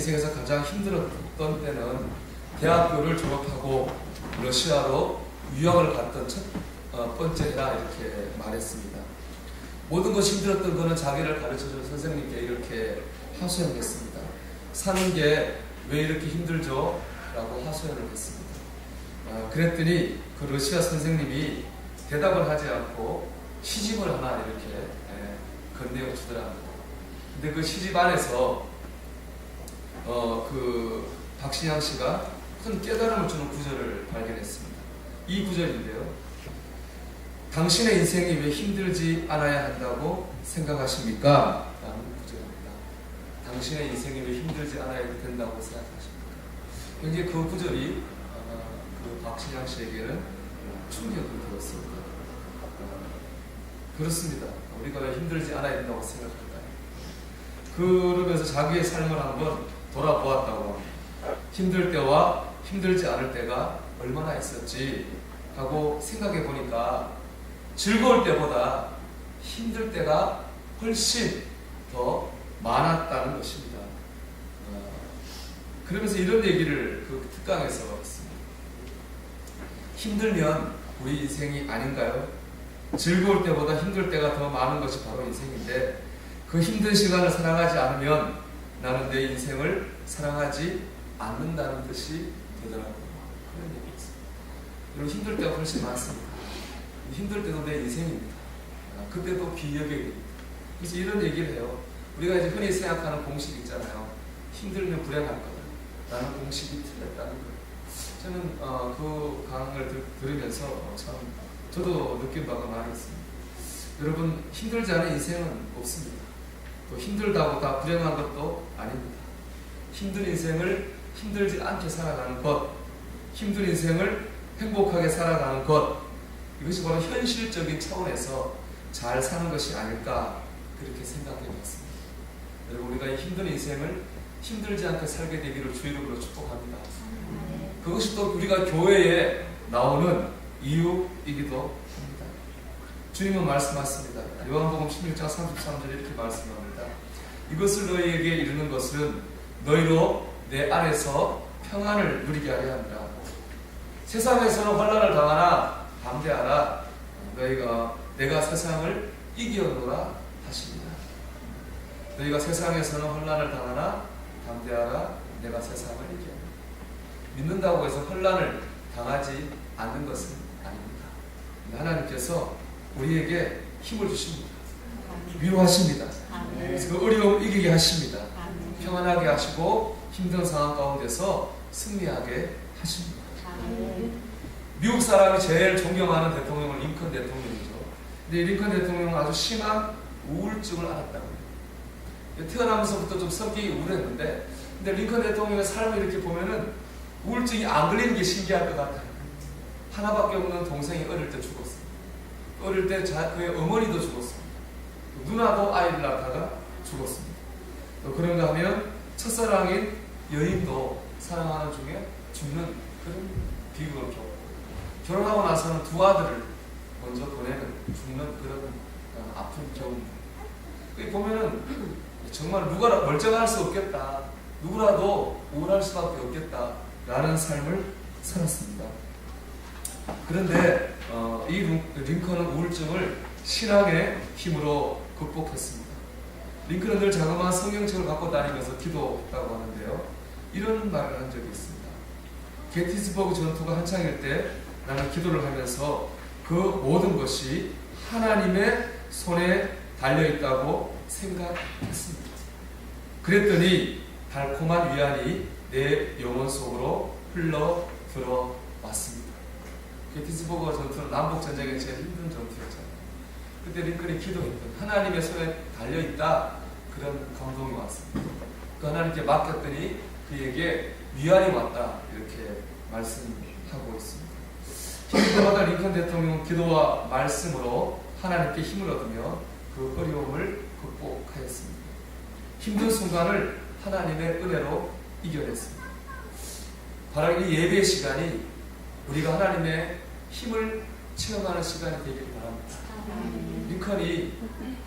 인생에서 가장 힘들었던 때는 대학교를 졸업하고 러시아로 유학을 갔던 첫 번째 해라 이렇게 말했습니다. 모든 것이 힘들었던 것은 자기를 가르쳐주는 선생님께 이렇게 하소연을 했습니다. 사는 게 왜 이렇게 힘들죠? 라고 하소연을 했습니다. 그랬더니 그 러시아 선생님이 대답을 하지 않고 시집을 하나 이렇게 건네어 주더랍니다. 근데 그 시집 안에서 그 박신양 씨가 큰 깨달음을 주는 구절을 발견했습니다. 이 구절인데요. 당신의 인생이 왜 힘들지 않아야 한다고 생각하십니까? 라는 구절입니다. 당신의 인생이 왜 힘들지 않아야 된다고 생각하십니까? 굉장히 그 구절이 그 박신양 씨에게는 충격을 주었습니다. 그렇습니다. 우리가 왜 힘들지 않아야 된다고 생각할까요? 그러면서 자기의 삶을 한번 돌아보았다고 합니다. 힘들 때와 힘들지 않을 때가 얼마나 있었지 하고 생각해 보니까 즐거울 때보다 힘들 때가 훨씬 더 많았다는 것입니다. 그러면서 이런 얘기를 그 특강에서 했습니다. 힘들면 우리 인생이 아닌가요? 즐거울 때보다 힘들 때가 더 많은 것이 바로 인생인데 그 힘든 시간을 사랑하지 않으면 나는 내 인생을 사랑하지 않는다는 뜻이 되더라고요. 그런 얘기였어요. 여러분 힘들 때가 훨씬 많습니다. 힘들 때도 내 인생입니다. 그때도 기억이 됩니다. 그래서 이런 얘기를 해요. 우리가 이제 흔히 생각하는 공식 있잖아요. 힘들면 불행할 거다 라는 공식이 틀렸다는 거예요. 저는 그 강의를 들으면서 참 저도 느낀 바가 많이 있습니다. 여러분 힘들지 않은 인생은 없습니다. 또 힘들다고 다 불행한 것도 아닙니다. 힘든 인생을 힘들지 않게 살아가는 것, 힘든 인생을 행복하게 살아가는 것, 이것이 바로 현실적인 차원에서 잘 사는 것이 아닐까 그렇게 생각해 봤습니다. 여러분 우리가 이 힘든 인생을 힘들지 않게 살게 되기를 주 이름으로 축복합니다. 그것이 또 우리가 교회에 나오는 이유이기도 합니다. 주님은 말씀하십니다. 요한복음 16장 33절에 이렇게 말씀합니다. 이것을 너희에게 이르는 것은 너희로 내 안에서 평안을 누리게 하려 합니다. 세상에서는 환난을 당하나 담대하라. 내가 세상을 이기었노라 하십니다. 너희가 세상에서는 환난을 당하나 담대하라. 내가 세상을 이기었노라. 믿는다고 해서 환난을 당하지 않는 것은 아닙니다. 하나님께서 우리에게 힘을 주십니다. 위로하십니다. 그래서 그 어려움을 이기게 하십니다. 평안하게 하시고 힘든 상황 가운데서 승리하게 하십니다. 미국 사람이 제일 존경하는 대통령은 링컨 대통령이죠. 근데 링컨 대통령은 아주 심한 우울증을 앓았다고 해요. 태어나면서부터 좀 성격이 우울했는데 근데 링컨 대통령의 삶을 이렇게 보면은 우울증이 안 걸리는 게 신기할 것 같아요. 하나밖에 없는 동생이 어릴 때 죽었어요. 어릴 때 그의 어머니도 죽었습니다. 누나도 아이를 낳다가 죽었습니다. 또 그런가 하면 첫사랑인 여인도 사랑하는 중에 죽는 그런 비극을 겪고 결혼하고 나서는 두 아들을 먼저 보내는 죽는 그런 아픈 경우입니다. 보면은 정말 누가 멀쩡할 수 없겠다. 누구라도 우울할 수밖에 없겠다라는 삶을 살았습니다. 그런데 이 링컨은 우울증을 신앙의 힘으로 극복했습니다. 링컨은 늘 자그마한 성경책을 갖고 다니면서 기도했다고 하는데요. 이런 말을 한 적이 있습니다. 게티스버그 전투가 한창일 때 나는 기도를 하면서 그 모든 것이 하나님의 손에 달려있다고 생각했습니다. 그랬더니 달콤한 위안이 내 영혼 속으로 흘러 들어왔습니다. 게티스버그 전투는 남북전쟁의 제일 힘든 전투였잖아요. 그때 링컨이 기도했던 하나님의 손에 달려있다 그런 감동이 왔습니다. 그 하나님께 맡겼더니 그에게 위안이 왔다 이렇게 말씀하고 있습니다. 힘들 때마다 링컨 대통령은 기도와 말씀으로 하나님께 힘을 얻으며 그 어려움을 극복하였습니다. 힘든 순간을 하나님의 은혜로 이겨냈습니다. 바로 이 예배 시간이 우리가 하나님의 힘을 체험하는 시간이 되길 바랍니다. 링컨이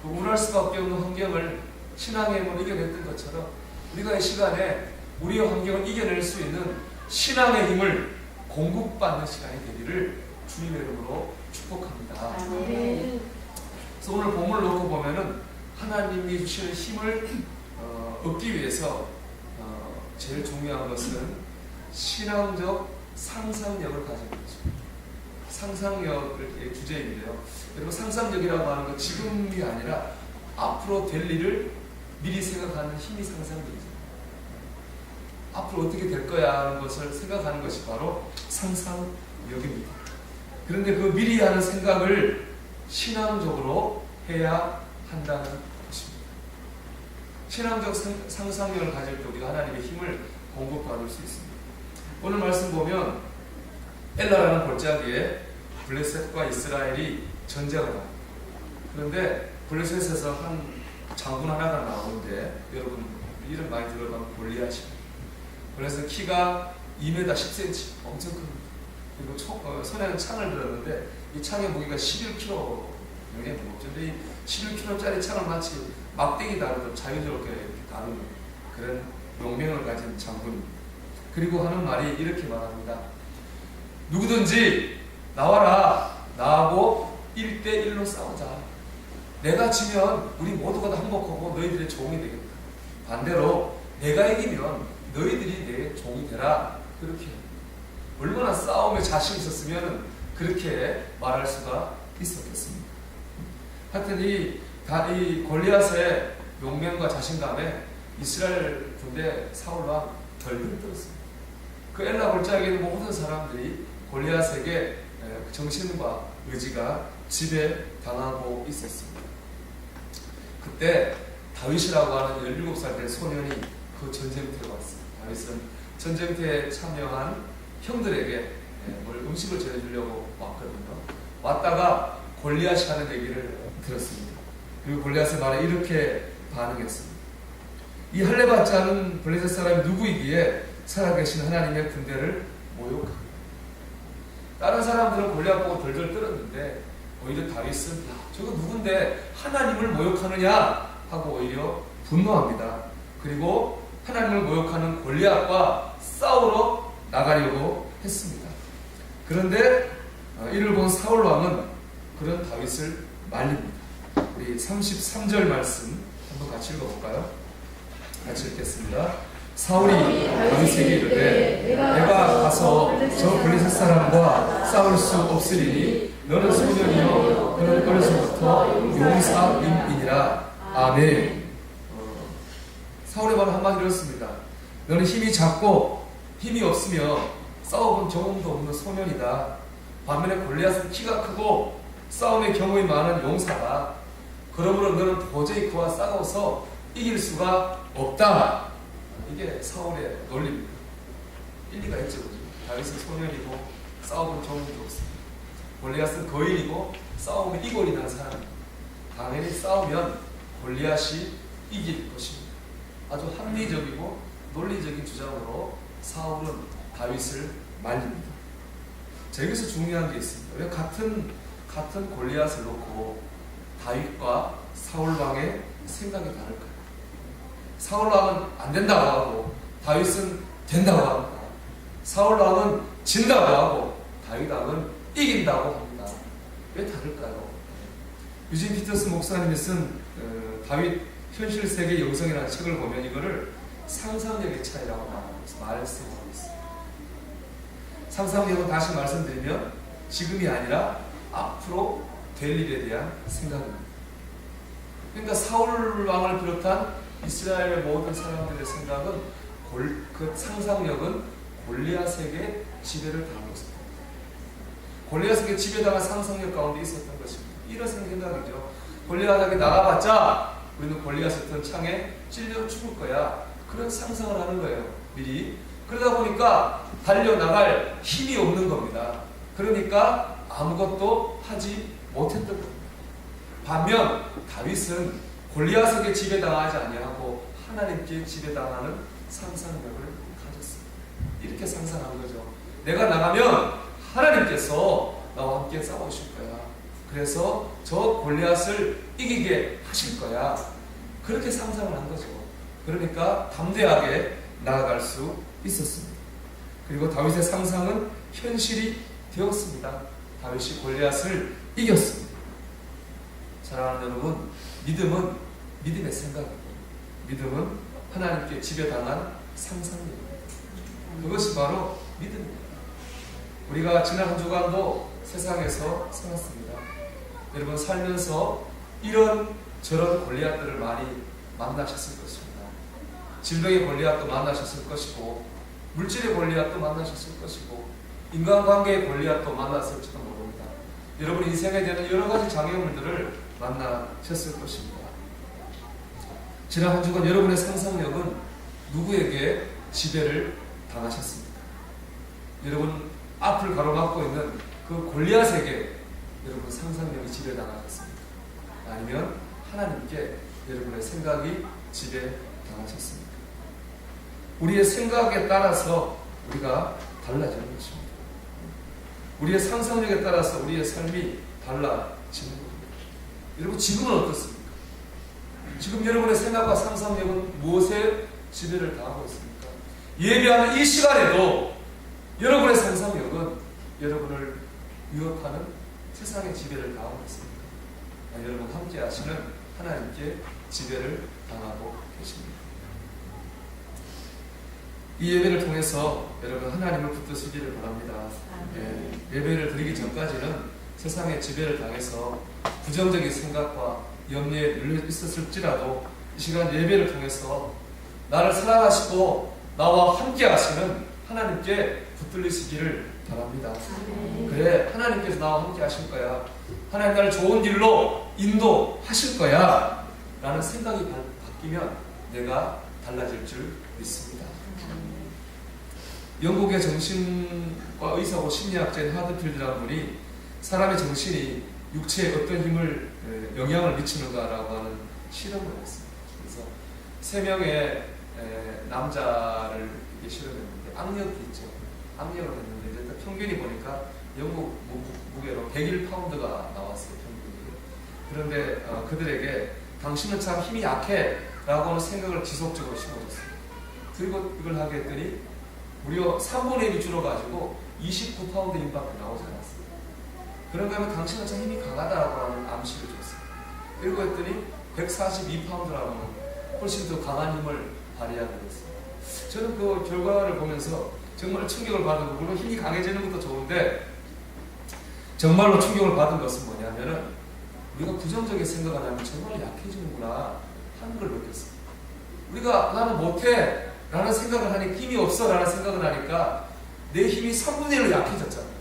우울할 수밖에 없는 환경을 신앙의 힘으로 이겨냈던 것처럼 우리가 이 시간에 우리의 환경을 이겨낼 수 있는 신앙의 힘을 공급받는 시간이 되기를 주님의 이름으로 축복합니다. 그래서 오늘 본문을 놓고 보면은 하나님이 주시는 힘을 얻기 위해서 제일 중요한 것은 신앙적 상상력을 가지는 거죠. 상상력의 주제인데요. 여러분, 상상력이라고 하는 건 지금이 아니라 앞으로 될 일을 미리 생각하는 힘이 상상력이죠. 앞으로 어떻게 될 거야 하는 것을 생각하는 것이 바로 상상력입니다. 그런데 그 미리 하는 생각을 신앙적으로 해야 한다는 것입니다. 신앙적 상상력을 가질 때 우리가 하나님의 힘을 공급받을 수 있습니다. 오늘 말씀 보면 엘라라는 골짜기에 블레셋과 이스라엘이 전쟁을 합니다. 그런데 블레셋에서 한 장군 하나가 나오는데, 여러분 이름 많이 들어가면 골리앗입니다. 그래서 키가 2m 10cm, 엄청 큽니다. 그리고 손에는 창을 들었는데 이 창의 무게가 11kg, 굉장히 무겁죠. 근데 이 11kg짜리 창을 마치 막대기 다루듯 자유스럽게 다루는 그런 용맹을 가진 장군입니다. 그리고 하는 말이 이렇게 말합니다. 누구든지 나와라. 나하고 1대1로 싸우자. 내가 지면 우리 모두가 다 항복하고 너희들의 종이 되겠다. 반대로 내가 이기면 너희들이 내 종이 되라. 그렇게 얼마나 싸움에 자신이 있었으면 그렇게 말할 수가 있었겠습니다. 하여튼 이 골리앗의 용맹과 자신감에 이스라엘 군대 사울왕 덜덜 떨었습니다. 그 엘라 골짜기에 모든 사람들이 골리앗에게 정신과 의지가 지배당하고 있었습니다. 그때 다윗이라고 하는 17살 된 소년이 그 전쟁터에 왔습니다. 다윗은 전쟁터에 참여한 형들에게 음식을 전해주려고 왔거든요. 왔다가 골리앗이 하는 얘기를 들었습니다. 그리고 골리앗의 말에 이렇게 반응했습니다. 이 할례받지 않은 블레셋 사람이 누구이기에 살아계신 하나님의 군대를 모욕합니다. 다른 사람들은 골리앗 보고 덜덜 떨었는데 오히려 다윗은 저거 누군데 하나님을 모욕하느냐 하고 오히려 분노합니다. 그리고 하나님을 모욕하는 골리앗과 싸우러 나가려고 했습니다. 그런데 이를 본 사울 왕은 그런 다윗을 말립니다. 우리 33절 말씀 한번 같이 읽어볼까요? 같이 읽겠습니다. 사울이 다윗에게 이르되 내가 가서 저 블레셋 사람과 싸울 수 없으리니 너는 소년이요 그는 어려서부터 용사임이니라. 아멘. 사울의 말은 한마디로 이렇습니다. 너는 힘이 작고 힘이 없으며 싸워본 경험도 없는 소년이다. 반면에 골리앗은 키가 크고 싸움의 경험이 많은 용사다. 그러므로 너는 도저히 그와 싸워서 이길 수가 없다. 이게 사울의 논리입니다. 일리가 있죠. 다윗은 소년이고 싸워본 경험도 없습니다. 골리앗은 거인이고 싸움에 이골이 난 사람입니다. 당연히 싸우면 골리앗이 이길 것입니다. 아주 합리적이고 논리적인 주장으로 사울은 다윗을 말립니다. 자, 여기서 중요한 게 있습니다. 왜 같은 골리앗을 놓고 다윗과 사울왕의 생각이 다를까요? 사울왕은 안 된다고 하고 다윗은 된다고 합니다. 사울왕은 진다고 하고 다윗왕은 이긴다고 합니다. 왜 다를까요? 유진 피터스 목사님이 쓴 다윗 현실 세계 영성이라는 책을 보면 이거를 상상력의 차이라고 말씀하고 있습니다. 상상력은 다시 말씀드리면 지금이 아니라 앞으로 될 일에 대한 생각입니다. 그러니까 사울 왕을 비롯한 이스라엘의 모든 사람들의 생각은 그 상상력은 골리앗에게 지배를 당하고 있습니다. 골리앗에게 지배당한 상상력 가운데 있었던 것입니다. 이런 생각이죠. 골리앗에게 나가봤자 우리는 골리앗 어떤 창에 찔려 죽을 거야. 그런 상상을 하는 거예요. 미리. 그러다 보니까 달려나갈 힘이 없는 겁니다. 그러니까 아무것도 하지 못했던 겁니다. 반면 다윗은 골리앗에게 지배당하지 아니하고 하나님께 지배당하는 상상력을 가졌습니다. 이렇게 상상한 거죠. 내가 나가면 하나님께서 나와 함께 싸우실 거야. 그래서 저 골리앗을 이기게 하실 거야. 그렇게 상상을 한 거죠. 그러니까 담대하게 나아갈 수 있었습니다. 그리고 다윗의 상상은 현실이 되었습니다. 다윗이 골리앗을 이겼습니다. 사랑하는 여러분, 믿음은 믿음의 생각이고, 믿음은 하나님께 지배당한 상상입니다. 그것이 바로 믿음입니다. 우리가 지난 한 주간도 세상에서 살았습니다. 여러분 살면서 이런 저런 골리앗들을 많이 만나셨을 것입니다. 질병의 골리앗도 만나셨을 것이고, 물질의 골리앗도 만나셨을 것이고, 인간관계의 골리앗도 만났을지도 모릅니다. 여러분 인생에 대한 여러 가지 장애물들을 만나셨을 것입니다. 지난 한 주간 여러분의 상상력은 누구에게 지배를 당하셨습니까? 여러분 앞을 가로막고 있는 그 골리앗에게 여러분 상상력이 지배당하셨습니까? 아니면 하나님께 여러분의 생각이 지배당하셨습니까? 우리의 생각에 따라서 우리가 달라지는 것입니다. 우리의 상상력에 따라서 우리의 삶이 달라지는 겁니다. 여러분 지금은 어떻습니까? 지금 여러분의 생각과 상상력은 무엇에 지배를 당하고 있습니까? 예배하는 이 시간에도 여러분의 상상력은 여러분을 위협하는 세상의 지배를 당하고 있습니다. 여러분 함께 하시는 하나님께 지배를 당하고 계십니다. 이 예배를 통해서 여러분 하나님을 붙드시기를 바랍니다. 예배를 드리기 전까지는 세상의 지배를 당해서 부정적인 생각과 염려에 눌려 있었을지라도 이 시간 예배를 통해서 나를 사랑하시고 나와 함께 하시는 하나님께 붙들리시기를 바랍니다. 그래 하나님께서 나와 함께 하실 거야, 하나님 나를 좋은 길로 인도하실 거야 라는 생각이 바뀌면 내가 달라질 줄 믿습니다. 영국의 정신과 의사고 심리학자인 하드필드라는 분이 사람의 정신이 육체에 어떤 힘을 영향을 미치는가라고 하는 실험을 했습니다. 그래서 3명의 남자를 실험했는데 악력이 있죠. 악력을 했는데 일단 평균이 보니까 영국 무게로 101파운드가 나왔어요. 평균이. 그런데 그들에게 당신은 참 힘이 약해 라고 하는 생각을 지속적으로 심어줬어요. 그리고 이걸 하게 했더니 무려 3분의 1이 줄어가지고 29파운드 힘밖에 나오지 않았어요. 그런가 하면 당신은 참 힘이 강하다라고 하는 암시를 줬어요. 그리고 했더니 142파운드라는 훨씬 더 강한 힘을 발휘하게 됐어요. 저는 그 결과를 보면서 정말 충격을 받은 거고, 물론 힘이 강해지는 것도 좋은데 정말로 충격을 받은 것은 뭐냐면은 우리가 부정적인 생각을 하면 정말 약해지는구나 하는 걸 느꼈어요. 우리가 나는 못해 라는 생각을 하니, 힘이 없어 라는 생각을 하니까 내 힘이 3분의 1로 약해졌잖아요.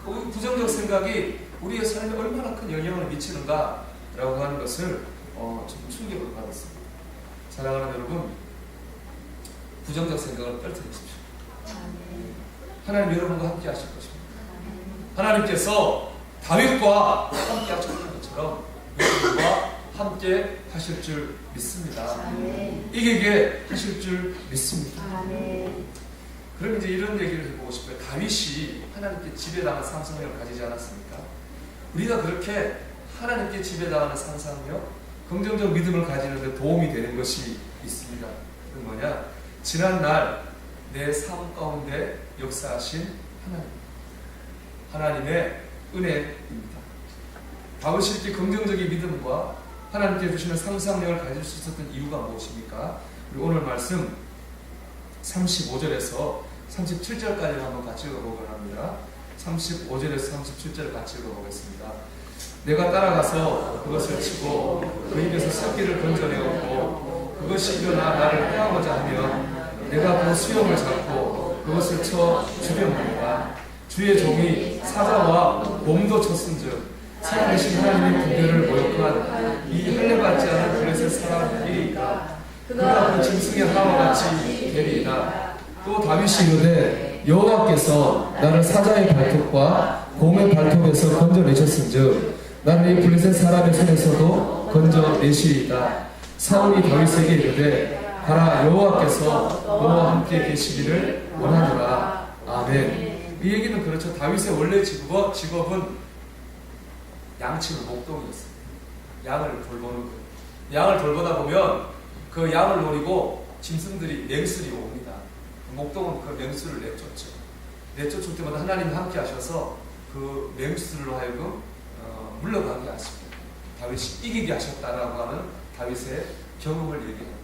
그 부정적 생각이 우리의 삶에 얼마나 큰 영향을 미치는가 라고 하는 것을 좀 충격을 받았습니다. 사랑하는 여러분, 부정적 생각을 떨쳐내십시오. 하나님 여러분과 함께 하실 것입니다. 하나님께서 다윗과 함께 하셨던 것처럼 여러분과 함께 하실 줄 믿습니다. 이기게 하실 줄 믿습니다. 그럼 이제 이런 얘기를 해보고 싶어요. 다윗이 하나님께 지배당한 상상력을 가지지 않았습니까? 우리가 그렇게 하나님께 지배당하는 상상력, 긍정적 믿음을 가지는 데 도움이 되는 것이 있습니다. 그건 뭐냐? 지난날 내 삶 가운데 역사하신 하나님의 은혜입니다. 다윗이 이렇게 긍정적인 믿음과 하나님께 주시는 상상력을 가질 수 있었던 이유가 무엇입니까? 우리 오늘 말씀 35절에서 37절까지 한번 같이 읽어보고자 합니다. 35절에서 37절을 같이 읽어보겠습니다. 내가 따라가서 그것을 치고 그 입에서 새끼를 건져내었고 그것이 일어나 나를 해하고자 하면 내가 그 수염을 잡고 그것을 쳐 죽였나이다. 주의 종이 사자와 곰도 쳤은즉 살아계신 하나님의 군대를 모욕한 이 할례받지 않은 블레셋 사람이니까 그가 그 짐승의 하와 같이 되리이다. 또 다윗이 이르되 여호와께서 나를 사자의 발톱과 곰의 발톱에서 건져내셨은즉 나는 이 블레셋 사람의 손에서도 건져내시리이다. 사울이 다윗에게 이르되 가라, 여호와께서 너와 함께 계시기를 원하노라. 아멘. 이 얘기는 그렇죠. 다윗의 원래 직업은 양치고 목동이었어요. 양을 돌보는 거예요. 양을 돌보다 보면 그 양을 노리고 짐승들이 맹수들이 옵니다. 목동은 그 맹수를 내쫓죠. 내쫓을 때마다 하나님이 함께 하셔서 그 맹수들로 하여금 물러가게 하십니다. 다윗이 이기게 하셨다라고 하는 다윗의 경험을 얘기합니다.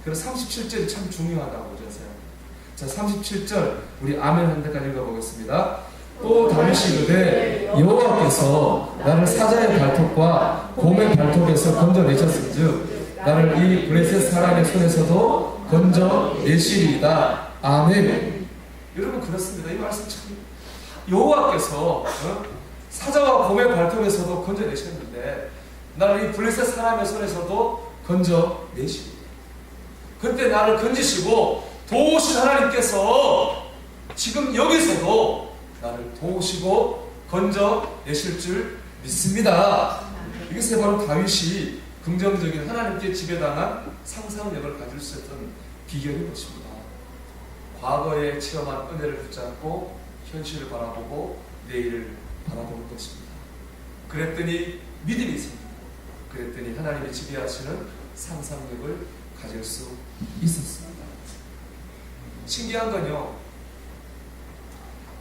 그래서 37절이 참 중요하다고 저는 생각합니다. 자, 37절 우리 아멘 한 대까지 읽어보겠습니다. 또 다윗이 이르되 여호와께서 나를 사자의 발톱과 곰의 발톱에서 건져내셨은즉 나를 이 블레셋 사람의 손에서도 건져내시리이다. 아멘. 여러분 그렇습니다. 이 말씀 참 여호와께서 사자와 곰의 발톱에서도 건져내셨는데 나를 이 블레셋 사람의 손에서도 건져내시리이다. 그때 나를 건지시고 도우신 하나님께서 지금 여기서도 나를 도우시고 건져내실 줄 믿습니다. 이것이 바로 다윗이 긍정적인 하나님께 지배당한 상상력을 가질 수 있었던 비결인 것입니다. 과거에 체험한 은혜를 붙잡고 현실을 바라보고 내일을 바라보는 것입니다. 그랬더니 믿음이 생깁니다. 그랬더니 하나님이 지배하시는 상상력을 가질 수 있었습니다. 신기한 건요,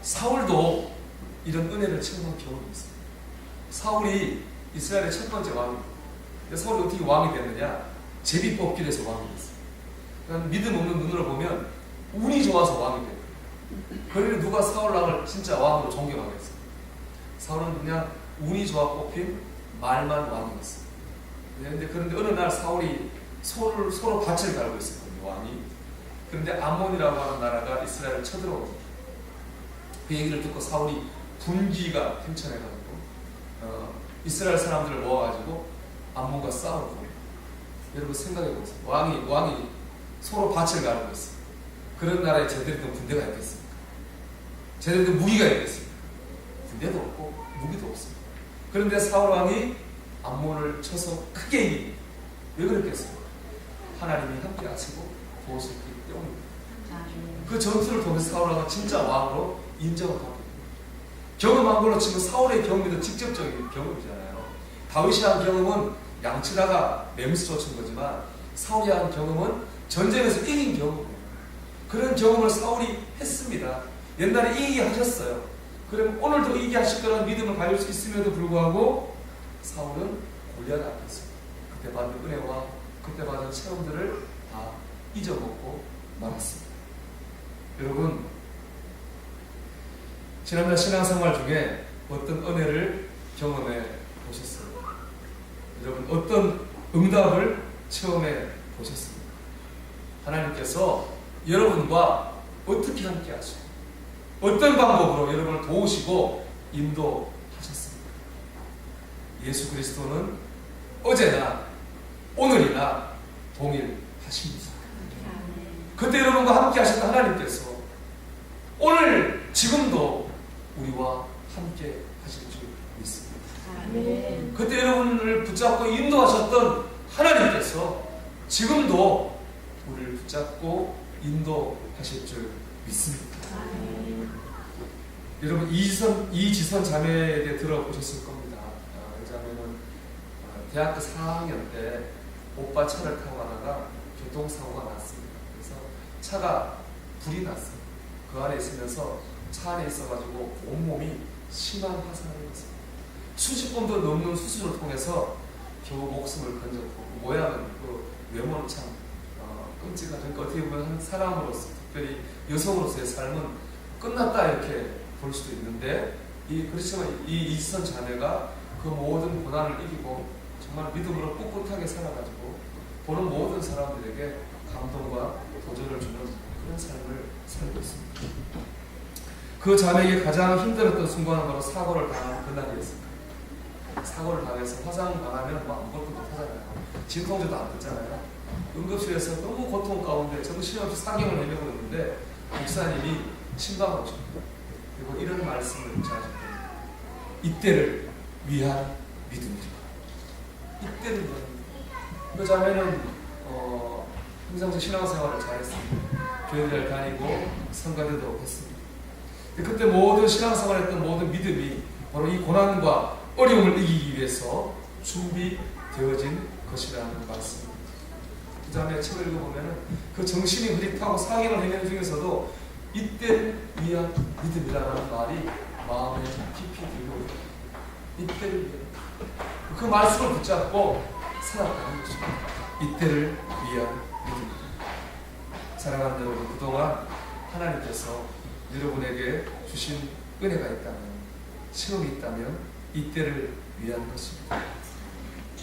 사울도 이런 은혜를 체험한 경험이 있습니다. 사울이 이스라엘의 첫 번째 왕입니다. 사울이 어떻게 왕이 됐느냐? 제비 뽑기에서 왕이 됐어요. 그러니까 믿음 없는 눈으로 보면 운이 좋아서 왕이 됐어요. 그러니 누가 사울 왕을 진짜 왕으로 존경하겠어요? 사울은 그냥 운이 좋아 뽑힌 말만 왕이었어요. 그런데 어느 날 사울이 서로 밭을 갈고 있었거든요, 왕이. 그런데 암몬이라고 하는 나라가 이스라엘을 쳐들어옵니다. 그 얘기를 듣고 사울이 분기가 팽천해가지고 이스라엘 사람들을 모아가지고 암몬과 싸울 거예요. 여러분 생각해보세요. 왕이 서로 밭을 가르고 있어요. 그런 나라에 제대로 된 군대가 있겠습니까? 제대로 된 무기가 있겠습니까? 군대도 없고 무기도 없습니다. 그런데 사울 왕이 암몬을 쳐서 크게 이깁니다. 왜 그랬겠습니까? 하나님이 함께 하시고 도우셨기 때문입니다. 그 전투를 통해서 사울 왕은 진짜 왕으로 인정을 받게 됩니다. 경험한 걸로 치면 사울의 경험도 직접적인 경험이잖아요. 다윗이 한 경험은 양치다가 맹수 쫓은 거지만 사울이 한 경험은 전쟁에서 이긴 경험이에요. 그런 경험을 사울이 했습니다. 옛날에 이기게 하셨어요. 그럼 오늘도 이기게 하실 거라는 믿음을 가질 수 있음에도 불구하고 사울은 골리앗 앞에서 그때 받은 은혜와 그때 받은 체험들을 다 잊어먹고 말았습니다. 여러분, 지난날 신앙생활 중에 어떤 은혜를 경험해 보셨어요? 여러분 어떤 응답을 체험해 보셨습니까? 하나님께서 여러분과 어떻게 함께 하시고 어떤 방법으로 여러분을 도우시고 인도하셨습니까? 예수 그리스도는 어제나 오늘이나 동일하십니다. 그때 여러분과 함께 하셨던 하나님께서 오늘 지금도 우리와 함께 하실 줄 믿습니다. 아멘. 그때 여러분을 붙잡고 인도하셨던 하나님께서 지금도 우리를 붙잡고 인도하실 줄 믿습니다. 아멘. 여러분 이지선 자매에 대해 들어보셨을 겁니다. 그 자매는 대학교 4학년 때 오빠 차를 타고 가다가 교통사고가 났습니다. 그래서 차가 불이 났어요. 그 안에 있으면서 차 안에 있어가지고 온몸이 심한 화상을 입었습니다. 수십 번도 넘는 수술을 통해서 겨우 목숨을 건졌고 모양은 그 외모는 참 끔찍하죠. 그러니까 어떻게 보면 한 사람으로서 특별히 여성으로서의 삶은 끝났다 이렇게 볼 수도 있는데 그렇지만 이 이지선 자매가 그 모든 고난을 이기고 정말 믿음으로 꿋꿋하게 살아가지고 보는 모든 사람들에게 감동과 도전을 주는 그런 삶을 살고 있습니다. 그 자매에게 가장 힘들었던 순간은 바로 사고를 당한 그날이었습니다. 사고를 당해서 화상 당하면 뭐 아무것도 못하잖아요. 진통제도 안 듣잖아요. 응급실에서 너무 고통 가운데 정신없이 사경을 헤매고 있는데 목사님이 침방을 오셨습니다. 그리고 이런 말씀을 전하셨습니다. 이때를 위한 믿음이다. 이때를 위한 믿음. 그 자매는 평상시 신앙생활을 잘했습니다. 교회를 다니고 성가대도 했습니다. 그때 모든 신앙생활했던 모든 믿음이 바로 이 고난과 어려움을 이기기 위해서 준비되어진 것이라는 말씀입니다. 부자매의 책을 읽어보면 그 정신이 흐릿하고 상행을 행하는 중에서도 이때를 위한 믿음이라는 말이 마음에 깊이 들고 이때를 위한 그 말씀을 붙잡고 살아가는 것입니다. 이때를 위한 믿음입니다. 사랑하는 여러분, 그동안 하나님께서 여러분에게 주신 은혜가 있다면, 시험이 있다면 이때를 위한 것입니다.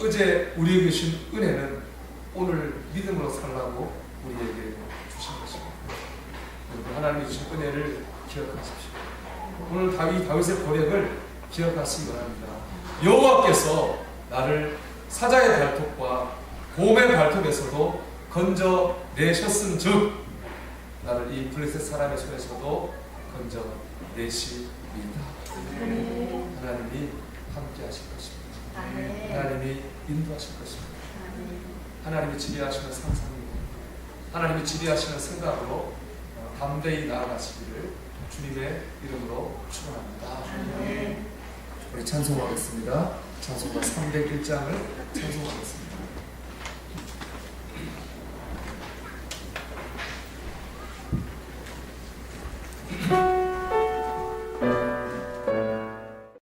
어제 우리에게 주신 은혜는 오늘 믿음으로 살라고 우리에게 주신 것입니다. 여러분, 하나님이 주신 은혜를 기억하십시오. 오늘 다윗의 고백을 기억하시기 바랍니다. 여호와께서 나를 사자의 발톱과 곰의 발톱에서도 건져 내셨은즉 나를 이 블레셋 사람의 손에서도 건져 내시리이다. 하나님이 함께 하실 것입니다. 하나님이 인도하실 것입니다. 하나님이 지배하시는 상상입니다. 하나님이 지배하시는 생각으로 담대히 나아가시기를 주님의 이름으로 축원합니다. 우리 찬송하겠습니다. 찬송가 301장을 찬송하겠습니다.